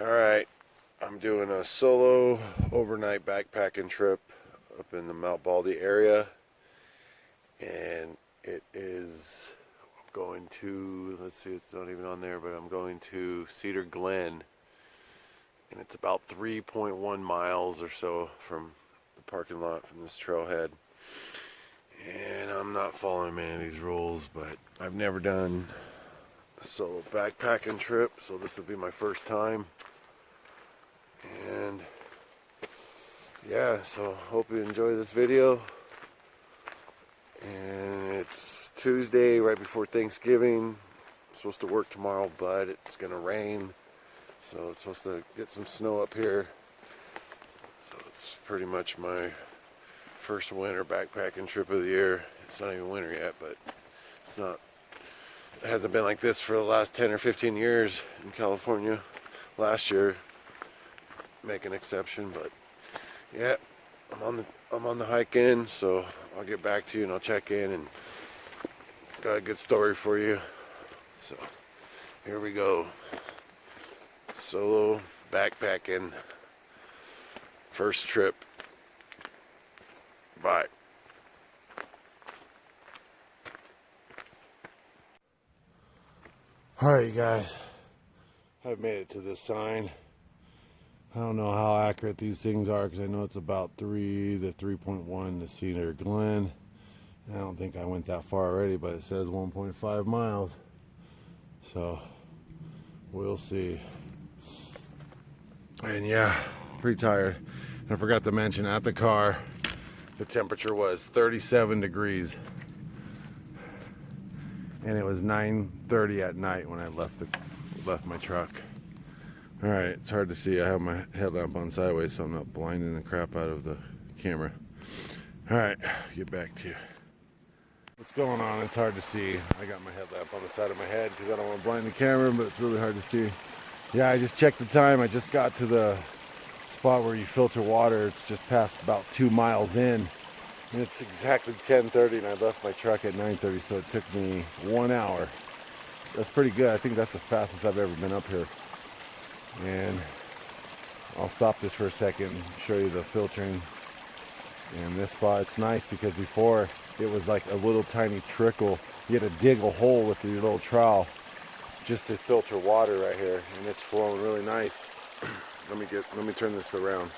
Alright, I'm doing a solo overnight backpacking trip up in the Mount Baldy area, and it is going to, let's see, it's not even on there, but I'm going to Cedar Glen, and it's about 3.1 miles or so from the parking lot from this trailhead. And I'm not following many of these rules, but I've never done a solo backpacking trip, so this will be my first time. And yeah, so hope you enjoy this video. And it's Tuesday, right before Thanksgiving. I'm supposed to work tomorrow, but it's gonna rain, so it's supposed to get some snow up here. So it's pretty much my first winter backpacking trip of the year. It's not even winter yet, but it hasn't been like this for the last 10 or 15 years in California. Last year, make an exception, but yeah, I'm on the hike in, so I'll get back to you and I'll check in, and got a good story for you. So here we go. Solo backpacking first trip. Bye. Alright, you guys, I've made it to this sign. I don't know how accurate these things are, because I know it's about 3 to 3.1 to Cedar Glen. I don't think I went that far already, but it says 1.5 miles. So we'll see. And yeah, pretty tired. And I forgot to mention, at the car, the temperature was 37 degrees. And it was 9:30 at night when I left my truck. Alright, it's hard to see. I have my headlamp on sideways, so I'm not blinding the crap out of the camera. Alright, get back to you. What's going on? It's hard to see. I got my headlamp on the side of my head because I don't want to blind the camera, but it's really hard to see. Yeah, I just checked the time. I just got to the spot where you filter water. It's just past about 2 miles in. And it's exactly 10:30, and I left my truck at 9:30, so it took me 1 hour. That's pretty good. I think that's the fastest I've ever been up here. And I'll stop this for a second and show you the filtering. And this spot, it's nice because before it was like a little tiny trickle. You had to dig a hole with your little trowel just to filter water right here, and it's flowing really nice. Let me turn this around.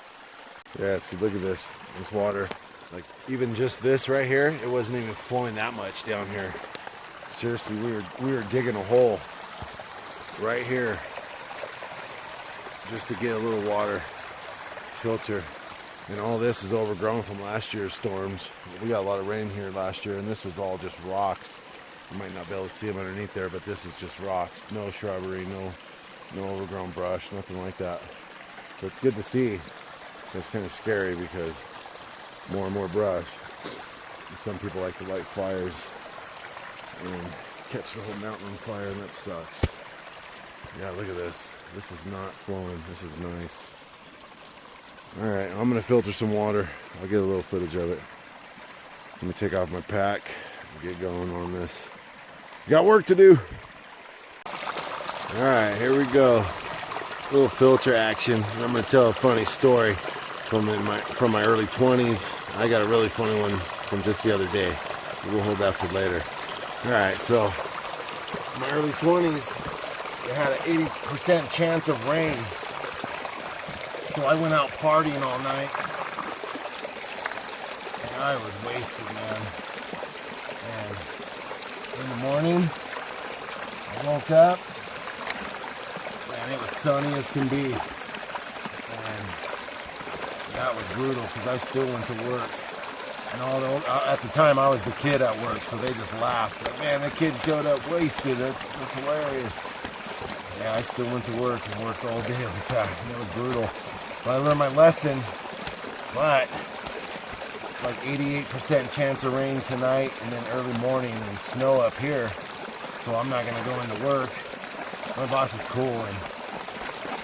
Yeah, see, look at this water. Like, even just this right here, it wasn't even flowing that much down here. Seriously, we were digging a hole right here just to get a little water filter. And all this is overgrown from last year's storms. We got a lot of rain here last year, and this was all just rocks. You might not be able to see them underneath there, but this was just rocks. No shrubbery, no overgrown brush, nothing like that. So it's good to see. It's kind of scary because more and more brush. And some people like to light fires and catch the whole mountain on fire, and that sucks. Yeah, look at this. This is not flowing. This is nice. Alright, I'm going to filter some water. I'll get a little footage of it. Let me take off my pack and get going on this. Got work to do. Alright, here we go. A little filter action. I'm going to tell a funny story from my early 20s. I got a really funny one from just the other day. We'll hold that for later. Alright, so in my early 20s, it had an 80% chance of rain. So I went out partying all night. And I was wasted, man. And in the morning, I woke up, and it was sunny as can be. And that was brutal because I still went to work. And at the time, I was the kid at work, so they just laughed. Like, man, the kid showed up wasted. That's hilarious. Yeah, I still went to work and worked all day like that. And it was brutal. But I learned my lesson. But it's like 88% chance of rain tonight, and then early morning and snow up here. So I'm not going to go into work. My boss is cool, and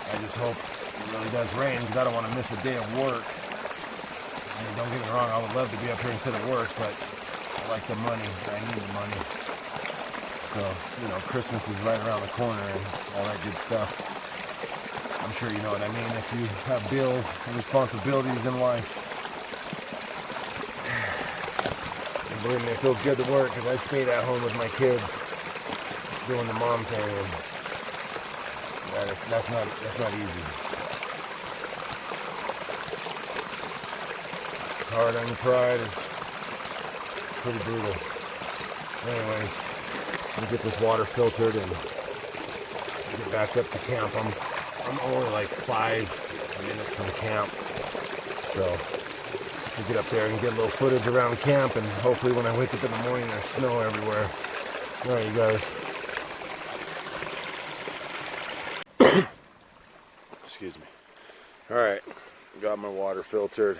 I just hope it really does rain because I don't want to miss a day of work. I mean, don't get me wrong, I would love to be up here instead of work, but I like the money. I need the money. So, you know, Christmas is right around the corner and all that good stuff. I'm sure you know what I mean if you have bills and responsibilities in life. And believe me, it feels good to work because I stayed at home with my kids doing the mom thing, and that's not easy. It's hard on your pride. It's pretty brutal. Anyways, let me get this water filtered and get back up to camp. I'm only like 5 minutes from camp, so we'll get up there and get a little footage around camp, and hopefully when I wake up in the morning there's snow everywhere. All right, you guys. Excuse me. All right, got my water filtered.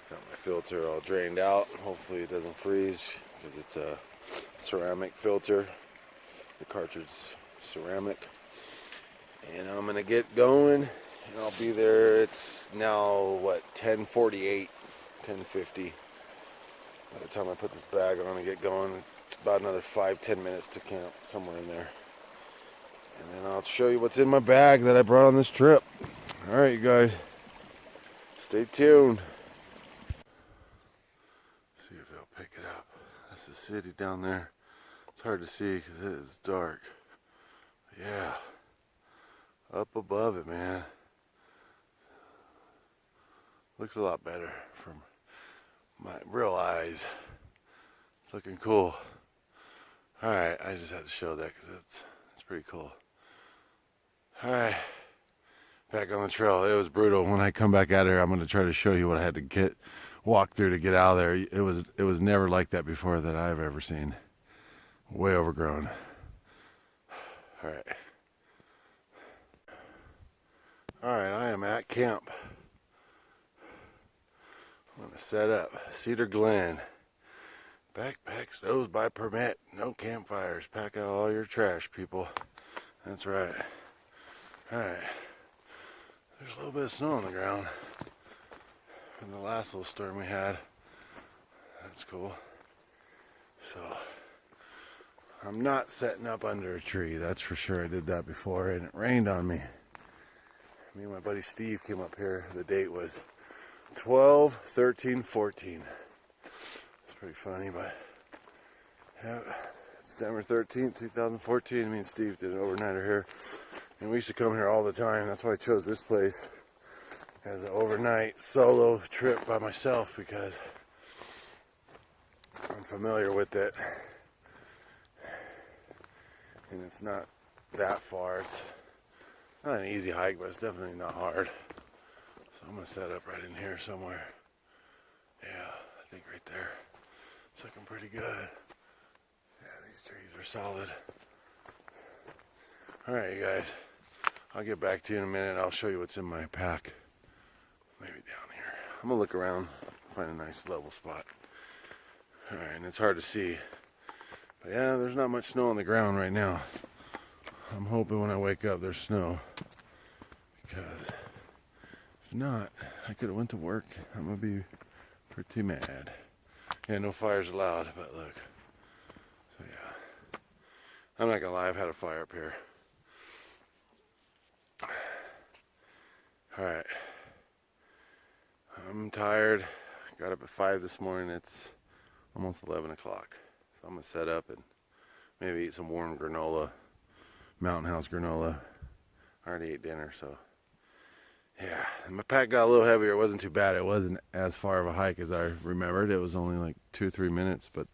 Got my filter all drained out. Hopefully it doesn't freeze because it's a ceramic filter. The cartridge is ceramic. And I'm gonna get going, and I'll be there. It's now what, 10:48, 10:50. By the time I put this bag on and get going, it's about another 5-10 minutes to camp, somewhere in there. And then I'll show you what's in my bag that I brought on this trip. All right, you guys, stay tuned. See if it'll pick it up. That's the city down there. It's hard to see because it is dark. Yeah. Up above it, man. Looks a lot better from my real eyes. It's looking cool. Alright, I just had to show that because it's pretty cool. Alright, back on the trail. It was brutal. When I come back out here, I'm going to try to show you what I had to walk through to get out of there. It was never like that before that I've ever seen. Way overgrown. Alright. Alright, I am at camp. I'm going to set up. Cedar Glen. Backpack stoves by permit. No campfires. Pack out all your trash, people. That's right. Alright. There's a little bit of snow on the ground from the last little storm we had. That's cool. So, I'm not setting up under a tree. That's for sure. I did that before and it rained on me. Me and my buddy Steve came up here. The date was 12/13/14. It's pretty funny, but yeah, December 13th, 2014. Me and Steve did an overnighter here, and we used to come here all the time. That's why I chose this place as an overnight solo trip by myself, because I'm familiar with it, and it's not that far. It's not an easy hike, but it's definitely not hard. So I'm going to set up right in here somewhere. Yeah, I think right there. It's looking pretty good. Yeah, these trees are solid. Alright, you guys. I'll get back to you in a minute. I'll show you what's in my pack. Maybe down here. I'm going to look around, find a nice level spot. Alright, and it's hard to see. But yeah, there's not much snow on the ground right now. I'm hoping when I wake up there's snow, because if not, I could have went to work. I'm gonna be pretty mad. Yeah, no fires allowed, but look. So yeah, I'm not gonna lie, I've had a fire up here. Alright, I'm tired. Got up at 5 this morning. It's almost 11 o'clock. So I'm gonna set up and maybe eat some warm granola. Mountain House granola. I already ate dinner, so yeah. And my pack got a little heavier. It wasn't too bad. It wasn't as far of a hike as I remembered. It was only like 2 or 3 minutes, but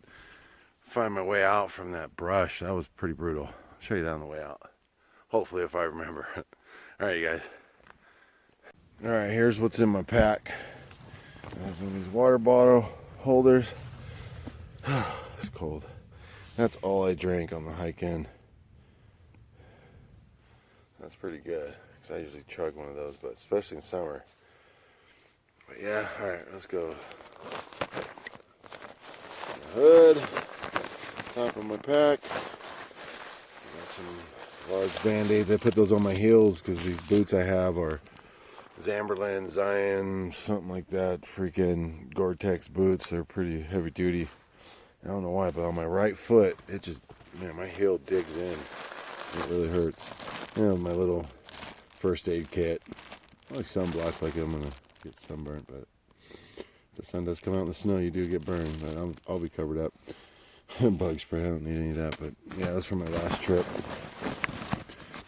find my way out from that brush, that was pretty brutal. I'll show you that on the way out. Hopefully, if I remember. Alright, you guys. Alright, here's what's in my pack. I have these water bottle holders. It's cold. That's all I drank on the hike in. That's pretty good, because I usually chug one of those, but especially in summer. But yeah, alright, let's go. The hood, top of my pack. Got some large band-aids. I put those on my heels because these boots I have are Zamberlan, Zion, something like that. Freaking Gore-Tex boots. They're pretty heavy duty. I don't know why, but on my right foot, it just, man, my heel digs in. It really hurts. You know, my little first aid kit. I like sunblock, like I'm gonna get sunburnt, but if the sun does come out in the snow, you do get burned. But I'll be covered up. Bug spray, I don't need any of that. But yeah, that's for my last trip.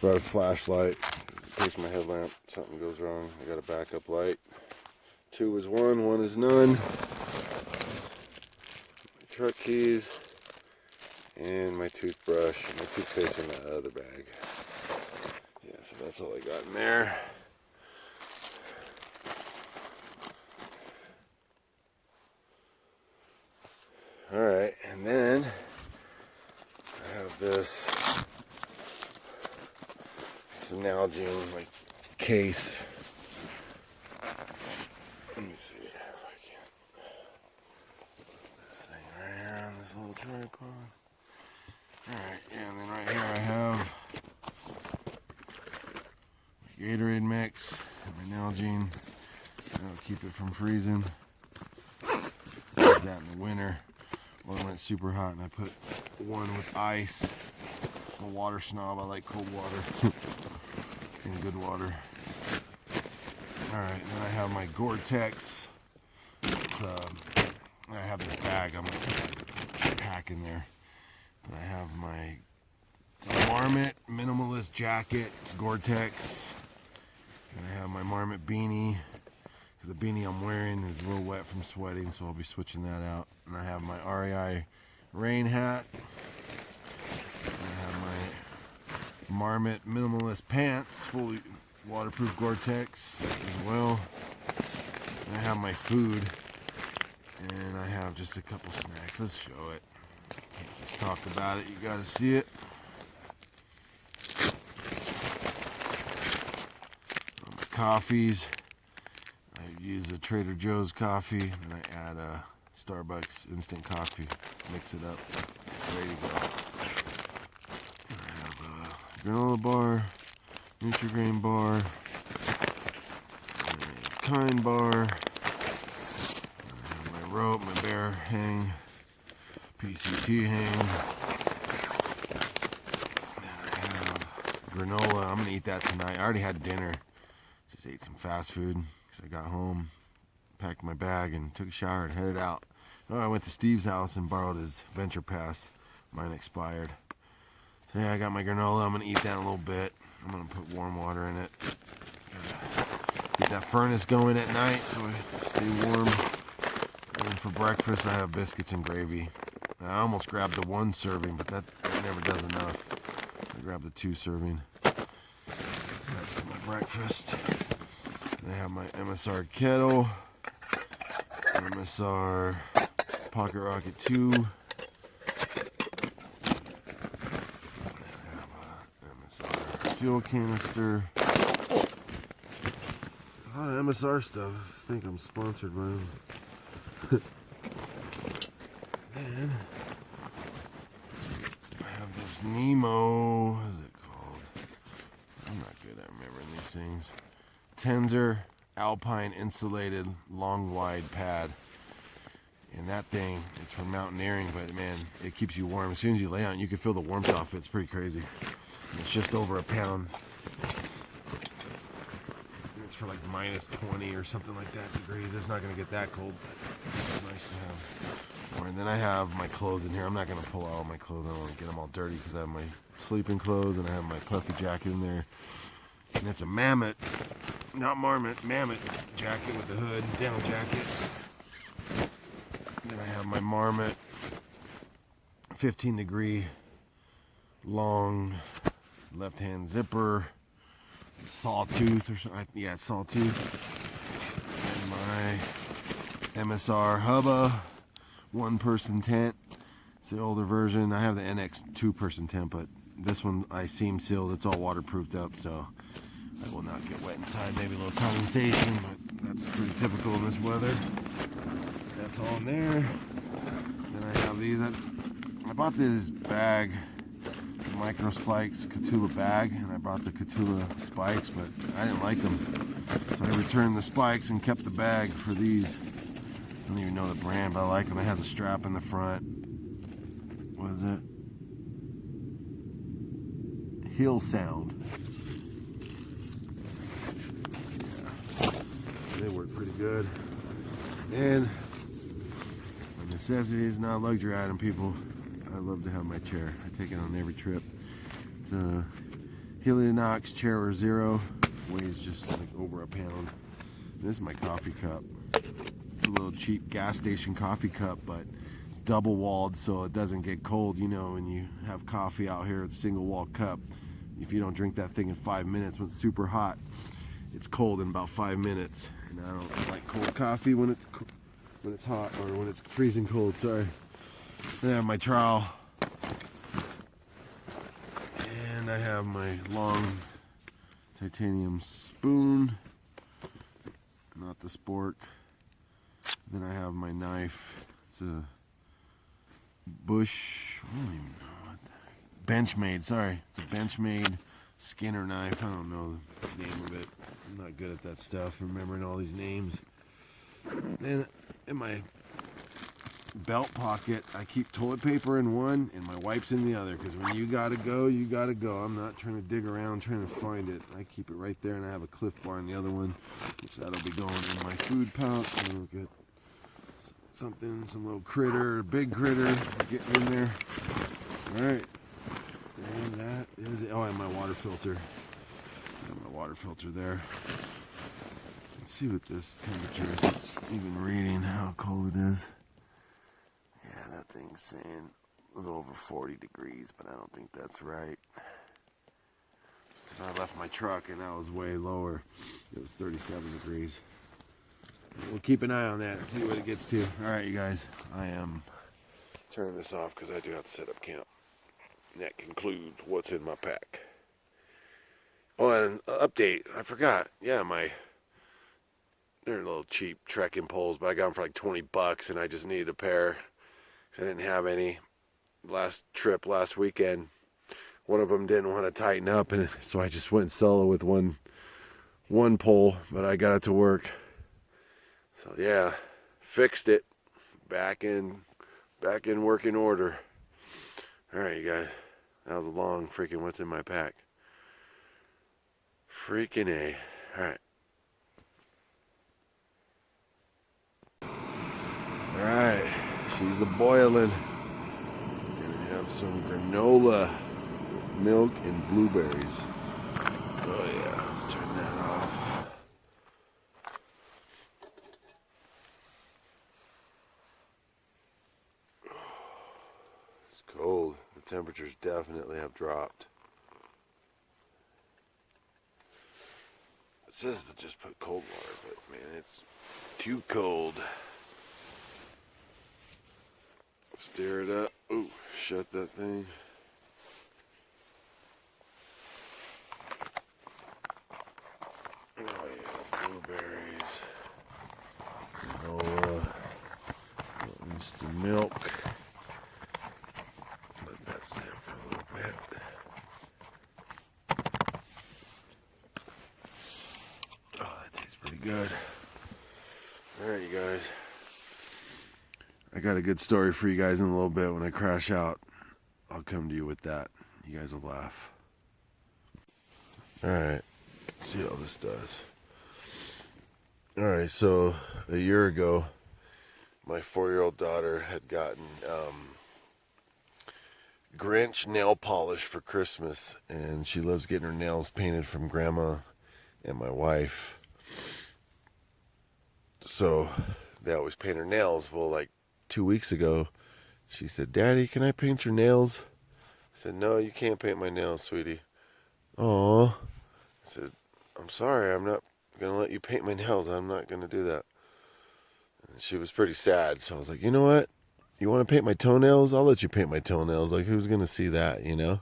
Brought a flashlight in case my headlamp, something goes wrong. I got a backup light. 2 is 1, 1 is none. My truck keys. And my toothbrush, and my toothpaste in that other bag. Yeah, so that's all I got in there. Alright, and then I have this Nalgene like case. Let me see if I can put this thing right here on this little tripod. Alright, yeah, and then right here I have my Gatorade mix and my Nalgene. That'll keep it from freezing. Use that in the winter. Well, when it's super hot, and I put one with ice. I'm a water snob, I like cold water and good water. Alright, and then I have my Gore-Tex. I have this bag I'm going to pack in there. But I have my Marmot minimalist jacket, it's Gore-Tex. And I have my Marmot beanie, because the beanie I'm wearing is a little wet from sweating, so I'll be switching that out. And I have my REI rain hat. And I have my Marmot minimalist pants, fully waterproof Gore-Tex as well. And I have my food, and I have just a couple snacks. Let's show it. Can't just talk about it, you gotta see it. My coffees, I use a Trader Joe's coffee, and I add a Starbucks instant coffee, mix it up, ready to go. And I have a granola bar, Nutri-Grain bar, a Kind bar, and I have my rope, my bear hang, PCT hang. Then I have granola. I'm gonna eat that tonight. I already had dinner. Just ate some fast food because I got home, packed my bag, and took a shower and headed out. Oh, I went to Steve's house and borrowed his Venture Pass. Mine expired. So yeah, I got my granola. I'm gonna eat that in a little bit. I'm gonna put warm water in it. Get that furnace going at night so I stay warm. And for breakfast, I have biscuits and gravy. I almost grabbed the 1 serving, but that never does enough. I grabbed the 2 serving. That's my breakfast. And I have my MSR kettle, MSR Pocket Rocket 2. I have a MSR fuel canister. A lot of MSR stuff. I think I'm sponsored by them. Then I have this Nemo, what is it called? I'm not good at remembering these things. Tenzer Alpine insulated long wide pad. And that thing, it's for mountaineering, but man, it keeps you warm. As soon as you lay on it, you can feel the warmth off it. It's pretty crazy. And it's just over a pound. It's for like minus 20 or something like that degrees. It's not going to get that cold, but it's nice to have more. And then I have my clothes in here. I'm not going to pull out all my clothes. I don't want to get them all dirty because I have my sleeping clothes and I have my puffy jacket in there. And it's a Mammoth, not Marmot, Mammoth jacket with the hood, down jacket. Then I have my Marmot 15-degree long left-hand zipper, sawtooth or something. Yeah, sawtooth. And my MSR Hubba 1-person tent. It's the older version. I have the NX 2-person tent, but this one I seam sealed. It's all waterproofed up, so I will not get wet inside. Maybe a little condensation, but that's pretty typical in this weather. That's all in there. Then I have these. I bought this bag, Micro Spikes Catula bag, and I bought the Catula spikes, but I didn't like them. So I returned the spikes and kept the bag for these. I don't even know the brand, but I like them. It has a strap in the front. What is it? Hill Sound. good. And a necessity is not a luxury item, people. I love to have my chair. I take it on every trip. It's a Helionox Chair Zero. Weighs just like over a pound. This is my coffee cup. It's a little cheap gas station coffee cup, but it's double walled so it doesn't get cold. You know, when you have coffee out here, it's a single wall cup. If you don't drink that thing in 5 minutes when it's super hot, it's cold in about 5 minutes. And I don't like cold coffee when it's hot or when it's freezing cold. Sorry. Then I have my trowel, and I have my long titanium spoon, not the spork. Then I have my knife. It's a Bush, I don't even know what Benchmade, sorry. It's a Benchmade Skinner knife. I don't know the name of it. I'm not good at that stuff, remembering all these names. Then in my belt pocket, I keep toilet paper in one and my wipes in the other, because when you gotta go, you gotta go. I'm not trying to dig around trying to find it. I keep it right there, and I have a Cliff Bar in the other one, which that'll be going in my food pouch. And we'll get something, some little critter, big critter, get in there. Alright, and that is it. Oh, and my water filter. I have my water filter there. Let's see what this temperature is. It's even reading how cold it is. Yeah, that thing's saying a little over 40 degrees, but I don't think that's right. Because I left my truck and that was way lower. It was 37 degrees. We'll keep an eye on that and see what it gets to. Alright, you guys. I am turning this off because I do have to set up camp. And that concludes what's in my pack. Oh, and an update. I forgot. Yeah, they're little cheap trekking poles, but I got them for like $20 and I just needed a pair. I didn't have any. Last weekend, one of them didn't want to tighten up, and so I just went solo with one pole, but I got it to work. So yeah, fixed it. Back in working order. All right, you guys. That was a long freaking what's in my pack. Freaking A. All right. All right. She's a boiling. Gonna have some granola, milk, and blueberries. Oh yeah, let's turn that off. It's cold. The temperatures definitely have dropped. It says to just put cold water, but man, it's too cold. Stir it up. Ooh, shut that thing. Oh yeah, blueberries. Granola. Instant milk. Let that sit for a little bit. Oh, that tastes pretty good. Alright, you guys. I got a good story for you guys in a little bit. When I crash out, I'll come to you with that. You guys will laugh. Alright, let's see how this does. Alright, so a year ago, my 4-year-old daughter had gotten Grinch nail polish for Christmas, and she loves getting her nails painted from Grandma and my wife. So they always paint her nails. Well, like 2 weeks ago, she said, "Daddy, can I paint your nails?" I said, "No, you can't paint my nails, sweetie." "Aw." I said, "I'm sorry, I'm not going to let you paint my nails. I'm not going to do that." And she was pretty sad, so I was like, "You know what? You want to paint my toenails? I'll let you paint my toenails. Like, who's going to see that, you know?"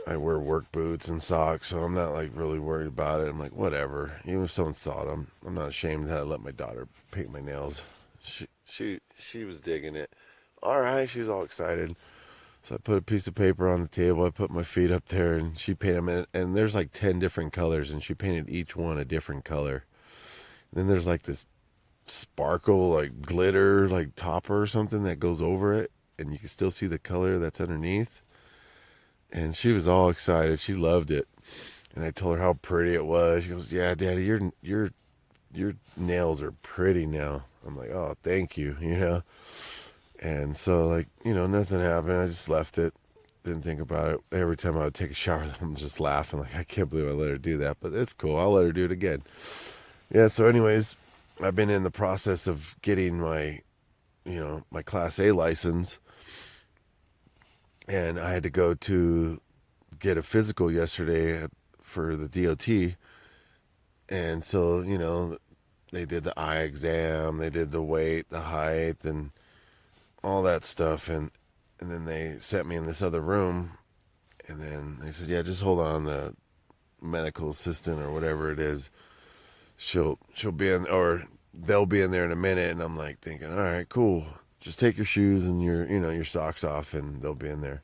I wear work boots and socks, so I'm not, like, really worried about it. I'm like, whatever. Even if someone saw it, I'm not ashamed that I let my daughter paint my nails. She was digging it. All right, she was all excited. So I put a piece of paper on the table. I put my feet up there, and she painted them in. And there's like 10 different colors, and she painted each one a different color. And then there's like this sparkle, like glitter, like topper or something that goes over it, and you can still see the color that's underneath. And she was all excited. She loved it. And I told her how pretty it was. She goes, "Yeah, Daddy, you're your nails are pretty now. I'm like, oh, thank you, you know. And so, like, you know, nothing happened. I just left it. Didn't think about it. Every time I would take a shower, I'm just laughing. Like, I can't believe I let her do that. But it's cool. I'll let her do it again. Yeah, so anyways, I've been in the process of getting my, you know, my Class A license. And I had to go to get a physical yesterday for the DOT. And so, you know, they did the eye exam, they did the weight, the height, and all that stuff. And then they sent me in this other room. And then they said, yeah, just hold on. The medical assistant or whatever it is, she'll be in, or they'll be in there in a minute. And I'm like thinking, all right, cool. Just take your shoes and your socks off and they'll be in there.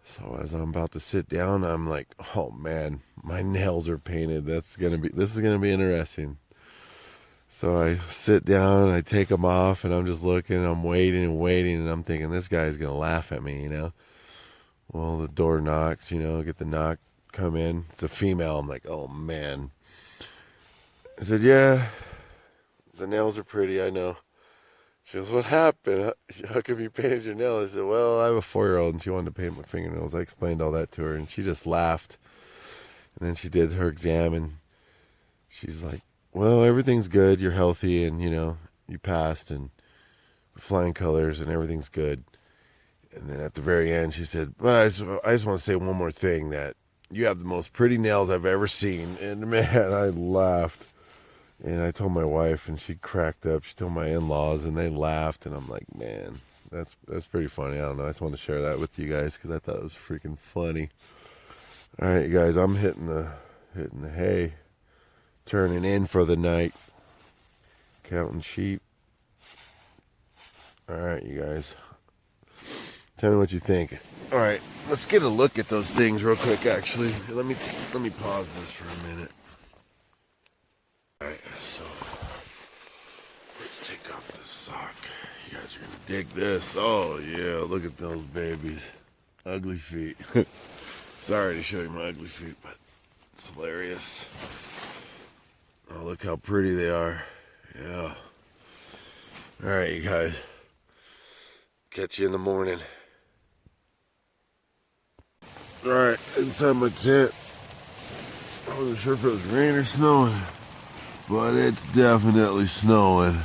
So as I'm about to sit down, I'm like, oh man, my nails are painted. This is gonna be interesting. So I sit down, I take them off, and I'm just looking, I'm waiting and waiting, and I'm thinking this guy's gonna laugh at me, you know. Well, the door knocks, you know, get the knock, come in. It's a female. I'm like, oh man. I said, yeah, the nails are pretty, I know. She goes, what happened? How come you painted your nails? I said, well, I have a 4-year-old and she wanted to paint my fingernails. I explained all that to her and she just laughed. And then she did her exam and she's like, well, everything's good. You're healthy and, you know, you passed and flying colors and everything's good. And then at the very end, she said, but I just want to say one more thing, that you have the most pretty nails I've ever seen. And man, I laughed. And I told my wife, and she cracked up. She told my in-laws, and they laughed. And I'm like, man, that's pretty funny. I don't know. I just wanted to share that with you guys because I thought it was freaking funny. All right, you guys, I'm hitting the hay, turning in for the night, counting sheep. All right, you guys, tell me what you think. All right, let's get a look at those things real quick. Actually, let me pause this for a minute. All right, so let's take off this sock. You guys are gonna dig this. Oh yeah, look at those babies. Ugly feet. Sorry to show you my ugly feet, but it's hilarious. Oh, look how pretty they are. Yeah. All right, you guys. Catch you in the morning. All right, inside my tent. I wasn't sure if it was rain or snowing. But it's definitely snowing.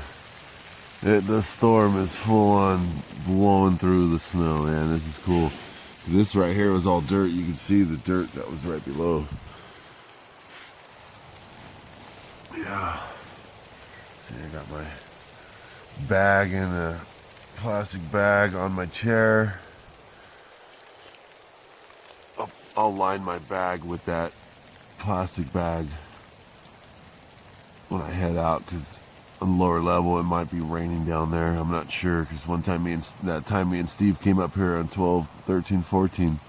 The storm is full on blowing through the snow, man. This is cool. This right here was all dirt. You can see the dirt that was right below. Yeah. See, I got my bag in a plastic bag on my chair. I'll line my bag with that plastic bag when I head out, because on the lower level it might be raining down there. I'm not sure, because one time me and Steve came up here on 12, 13, 14,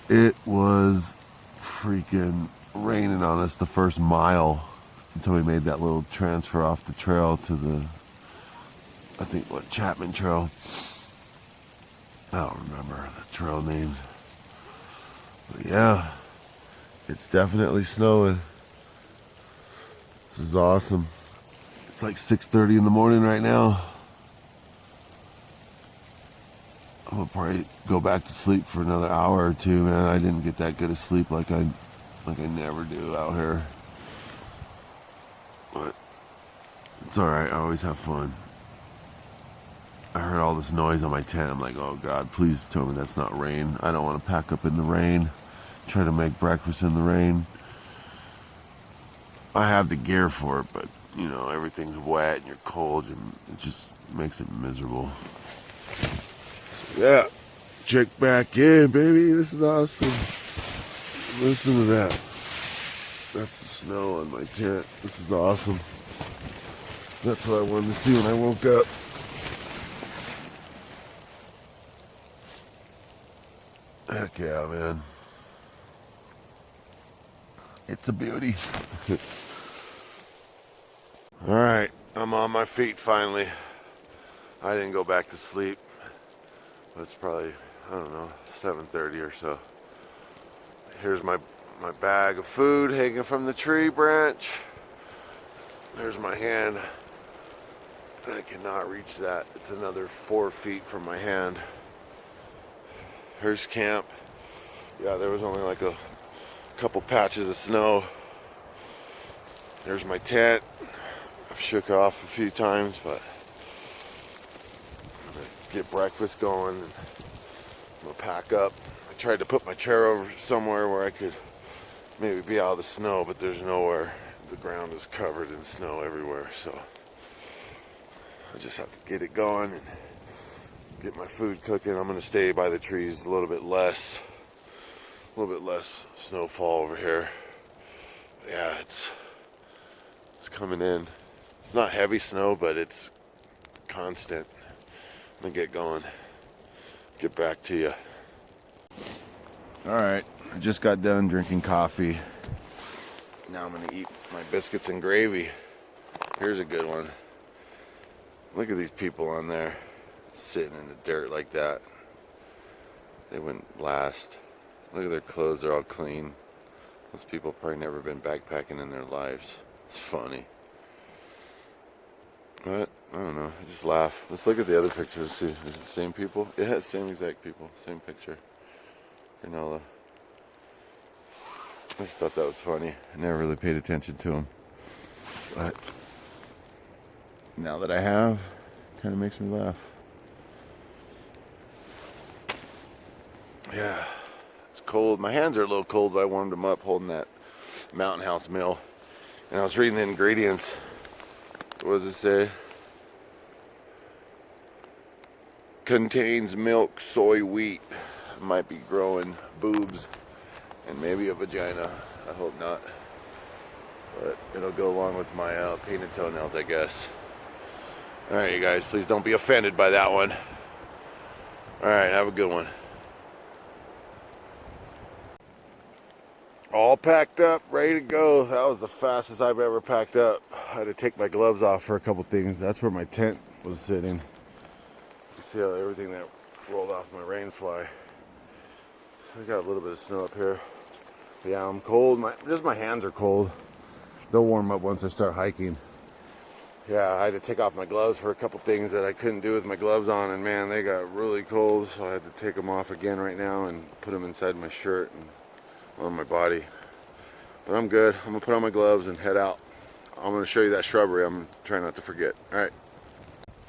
it was freaking raining on us the first mile until we made that little transfer off the trail to the, I think, Chapman Trail. I don't remember the trail name. But yeah, it's definitely snowing. This is awesome. It's like 6:30 in the morning right now. I'm gonna probably go back to sleep for another hour or two, man. I didn't get that good of sleep like I never do out here. But it's alright, I always have fun. I heard all this noise on my tent. I'm like, oh God, please tell me that's not rain. I don't want to pack up in the rain, try to make breakfast in the rain. I have the gear for it, but you know, everything's wet and you're cold and it just makes it miserable. So yeah, check back in, baby. This is awesome. Listen to that. That's the snow on my tent. This is awesome. That's what I wanted to see when I woke up. Heck yeah, man. It's a beauty. All right, I'm on my feet finally. I didn't go back to sleep. It's probably, I don't know, 7:30 or so. Here's my bag of food hanging from the tree branch. There's my hand. I cannot reach that. It's another 4 feet from my hand. Here's camp. Yeah, there was only like a couple patches of snow. There's my tent. I've shook off a few times, but I'm gonna get breakfast going and I'm gonna pack up. I tried to put my chair over somewhere where I could maybe be out of the snow, but there's nowhere. The ground is covered in snow everywhere, so I just have to get it going and get my food cooking. I'm gonna stay by the trees a little bit less snowfall over here. Yeah, it's coming in. It's not heavy snow, but it's constant. I'm gonna get going. Get back to you. All right, I just got done drinking coffee. Now I'm gonna eat my biscuits and gravy. Here's a good one. Look at these people on there sitting in the dirt like that. They wouldn't last. Look at their clothes, they're all clean. Those people probably never been backpacking in their lives. It's funny. But, I don't know, I just laugh. Let's look at the other pictures, see, is it the same people? Yeah, it's the same exact people, same picture. Granola. I just thought that was funny. I never really paid attention to them. But, now that I have, it kind of makes me laugh. Yeah, it's cold. My hands are a little cold, but I warmed them up holding that Mountain House meal. And I was reading the ingredients. What does it say? Contains milk, soy, wheat. Might be growing boobs and maybe a vagina. I hope not. But it'll go along with my painted toenails, I guess. Alright, you guys, please don't be offended by that one. Alright, have a good one. All packed up, ready to go. That was the fastest I've ever packed up. I had to take my gloves off for a couple things. That's where my tent was sitting. You see how everything that rolled off my rain fly. I got a little bit of snow up here. Yeah, I'm cold. Just my hands are cold. They'll warm up once I start hiking. Yeah, I had to take off my gloves for a couple things that I couldn't do with my gloves on, and man, they got really cold, so I had to take them off again right now and put them inside my shirt and on my body. But I'm good. I'm gonna put on my gloves and head out. I'm gonna show you that shrubbery. I'm trying not to forget. Alright,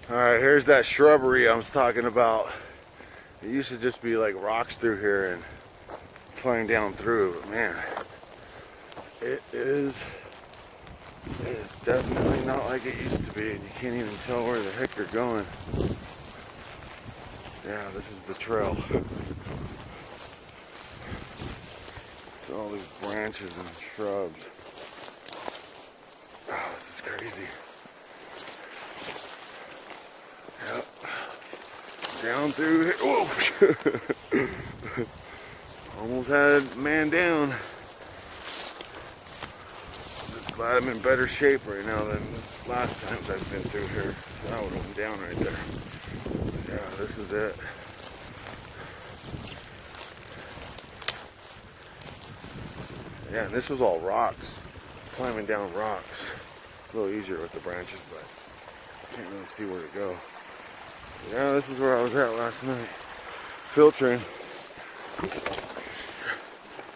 here's that shrubbery I was talking about. It used to just be like rocks through here and flying down through, but man, it's definitely not like it used to be, and you can't even tell where the heck you're going. Yeah, this is the trail. All these branches and shrubs. Oh, this is crazy. Yep. Down through here. Whoa! Almost had a man down. Just glad I'm in better shape right now than last times I've been through here. So that would have went down right there. Yeah, this is it. Yeah, and this was all rocks. Climbing down rocks. A little easier with the branches, but can't really see where to go. Yeah, this is where I was at last night. Filtering.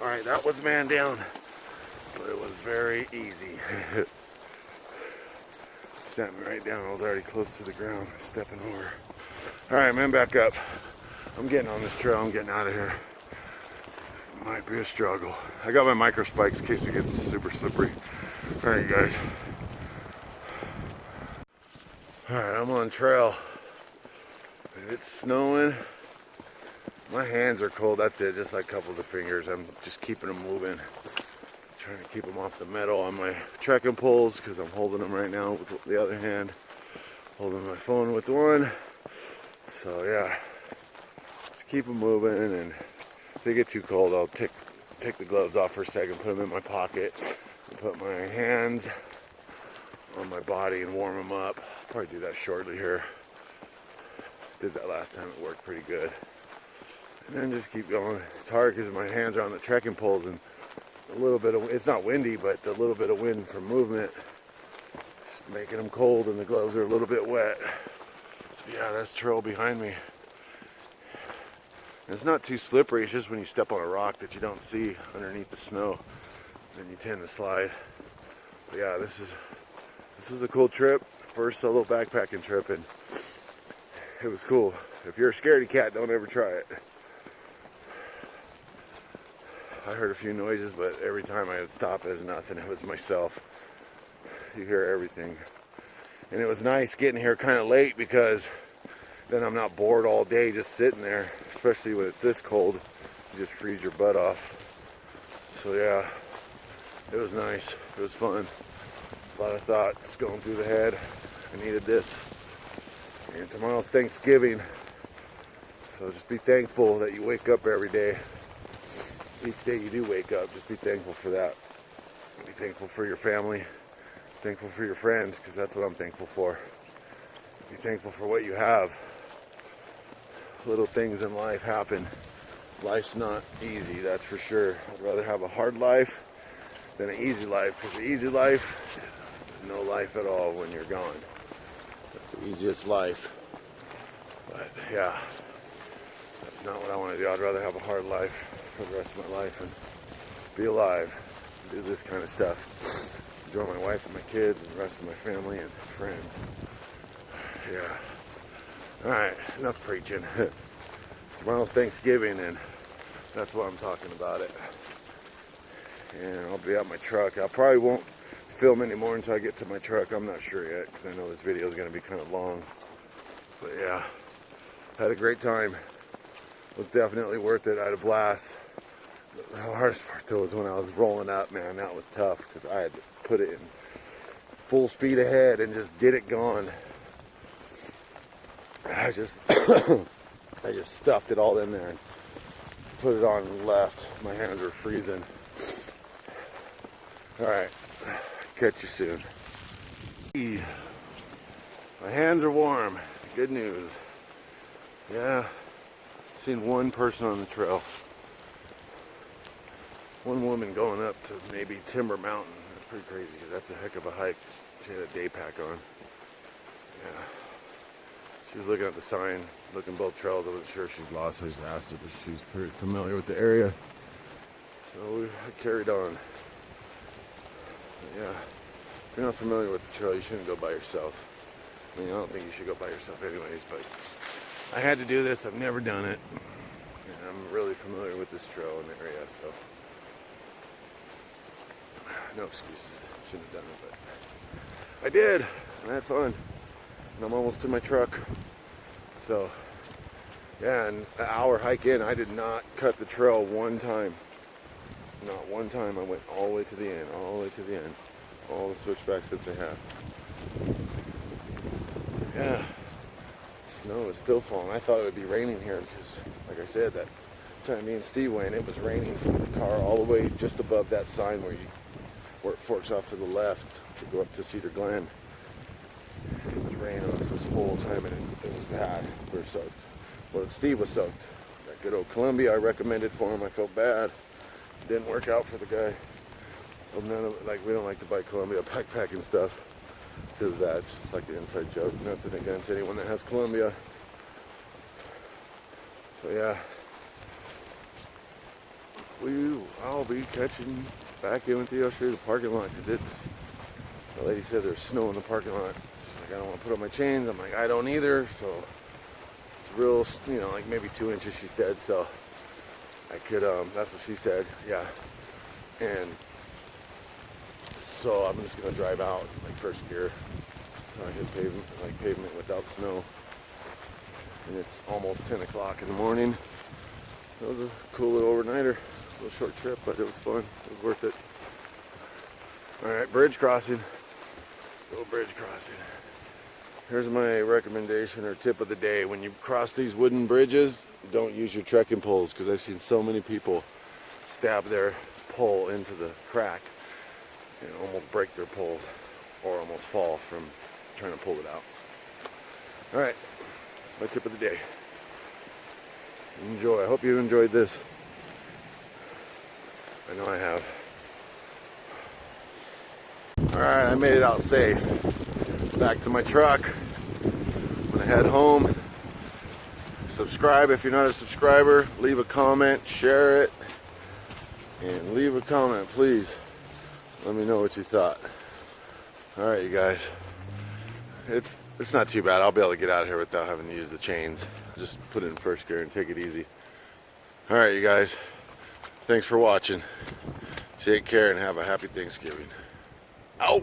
Alright, that was man down. But it was very easy. Sent me right down. I was already close to the ground, stepping over. Alright, man, back up. I'm getting on this trail. I'm getting out of here. Might be a struggle. I got my micro spikes in case it gets super slippery. Alright, guys. Alright, I'm on trail. It's snowing. My hands are cold. That's it. Just like a couple of the fingers. I'm just keeping them moving. Trying to keep them off the metal on my trekking poles because I'm holding them right now with the other hand. Holding my phone with one. So yeah. Just keep them moving, and if they get too cold, I'll take the gloves off for a second, put them in my pocket, and put my hands on my body and warm them up. I'll probably do that shortly here. Did that last time, it worked pretty good. And then just keep going. It's hard because my hands are on the trekking poles, and a little bit of, it's not windy, but a little bit of wind from movement making them cold, and the gloves are a little bit wet. So yeah, that's trail behind me. And it's not too slippery. It's just when you step on a rock that you don't see underneath the snow, then you tend to slide. But yeah, this is a cool trip. First solo backpacking trip, and it was cool. If you're a scaredy cat, don't ever try it. I heard a few noises, but every time I would stop, it was nothing. It was myself. You hear everything. And it was nice getting here kind of late, because then I'm not bored all day just sitting there, especially when it's this cold. You just freeze your butt off. So yeah, it was nice. It was fun. A lot of thoughts going through the head. I needed this. And tomorrow's Thanksgiving. So just be thankful that you wake up every day. Each day you do wake up, just be thankful for that. Be thankful for your family. Thankful for your friends, because that's what I'm thankful for. Be thankful for what you have. Little things in life happen. Life's not easy, that's for sure. I'd rather have a hard life than an easy life, because the easy life, no life at all when you're gone. That's the easiest life. But yeah, that's not what I want to do. I'd rather have a hard life for the rest of my life and be alive, do this kind of stuff. Enjoy my wife and my kids and the rest of my family and friends. Yeah. Alright, enough preaching. Tomorrow's Thanksgiving, and that's why I'm talking about it. And I'll be at my truck. I probably won't film anymore until I get to my truck. I'm not sure yet, because I know this video is going to be kind of long. But yeah, had a great time. It was definitely worth it. I had a blast. The hardest part though was when I was rolling up, man. That was tough, because I had to put it in full speed ahead and just get it going. I just stuffed it all in there and put it on and left. My hands were freezing. Alright, catch you soon. My hands are warm. Good news. Yeah, seen one person on the trail. One woman going up to maybe Timber Mountain. That's pretty crazy, because that's a heck of a hike. She had a day pack on. Yeah. She was looking at the sign, looking both trails. I wasn't sure if she's lost, so I just asked her, but she's pretty familiar with the area. So we carried on. But yeah, if you're not familiar with the trail, you shouldn't go by yourself. I mean, I don't think you should go by yourself anyways, but I had to do this. I've never done it. And I'm really familiar with this trail in the area, so no excuses. Shouldn't have done it, but I did, and I had fun. And I'm almost to my truck. So, yeah, and an hour hike in, I did not cut the trail one time. Not one time. I went all the way to the end, all the way to the end. All the switchbacks that they have. Yeah, snow is still falling. I thought it would be raining here, because, like I said, that time me and Steve went, it was raining from the car all the way just above that sign where it forks off to the left to go up to Cedar Glen. It was raining on us this whole time, and it was bad. We were soaked. Well, Steve was soaked. That good old Columbia I recommended for him. I felt bad. It didn't work out for the guy. Well, we don't like to buy Columbia backpacking stuff, because that's just like the inside joke. Nothing against anyone that has Columbia. So yeah, I'll be catching back in with you through the parking lot, because the lady said there's snow in the parking lot. She's like, I don't want to put on my chains. I'm like, I don't either. So it's real, like maybe 2 inches, she said. So I could, that's what she said. Yeah. And so I'm just going to drive out like first gear until I hit pavement without snow. And it's almost 10 o'clock in the morning. It was a cool little overnighter. A little short trip, but it was fun. It was worth it. Alright, bridge crossing. Little bridge crossing. Here's my recommendation or tip of the day. When you cross these wooden bridges, don't use your trekking poles, because I've seen so many people stab their pole into the crack and almost break their poles, or almost fall from trying to pull it out. Alright, that's my tip of the day. Enjoy. I hope you enjoyed this. I know I have. Alright, I made it out safe. back to my truck. I'm gonna head home. Subscribe if you're not a subscriber. Leave a comment, share it, and leave a comment, please. Let me know what you thought. All right, you guys. It's not too bad. I'll be able to get out of here without having to use the chains. Just put it in first gear and take it easy. All right, you guys. Thanks for watching. Take care and have a happy Thanksgiving. Ow!